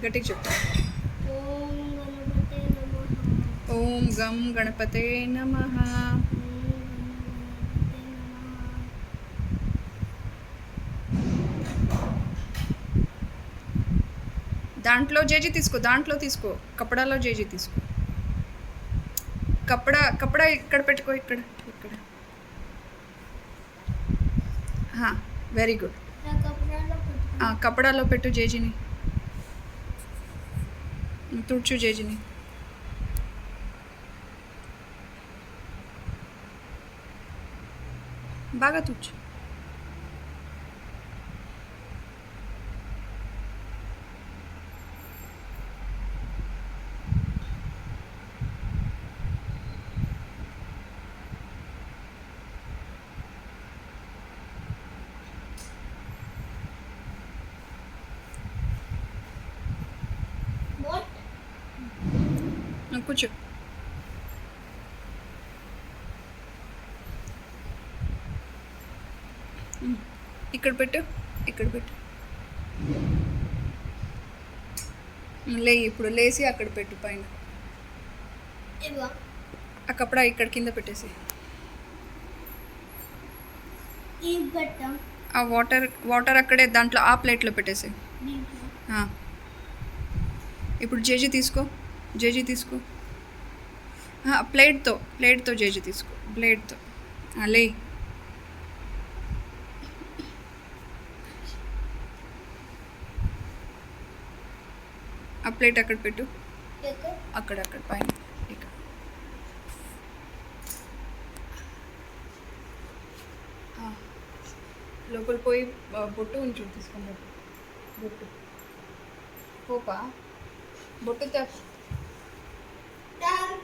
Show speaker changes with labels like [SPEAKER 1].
[SPEAKER 1] గట్టిగా చెప్పు.
[SPEAKER 2] ఓం గం గణపతే నమః.
[SPEAKER 1] ఓం గం గణపతే నమః. దాంట్లో జేజీ తీసుకో, దాంట్లో తీసుకో, కపడాలో జేజీ తీసుకో. కపడా ఇక్కడ పెట్టుకో, ఇక్కడ ఇక్కడ. Very good. కపడాలో పెట్టు జేజీని, తుడ్చు జేజీని. బాగా తుడ్చు. కూర్చో. ఇక్కడ పెట్టు, ఇక్కడ పెట్టు. ఇప్పుడు లేచి అక్కడ పెట్టు పైన. ఆ కపడా ఇక్కడ కింద పెట్టేసి. ఆ వాటర్ అక్కడే దాంట్లో ఆ ప్లేట్లో పెట్టేసి. ఇప్పుడు జేజీ తీసుకో, జేజీ తీసుకో. ప్లేట్తో జేజీ తీసుకో, ప్లేట్తో. లే. ఆ ప్లేట్ అక్కడ పెట్టు, అక్కడ పైన. ఇక్కడ లోపల పోయి బొట్టు ఉంచు, తీసుకొని బొట్టు పోపా, బొట్టు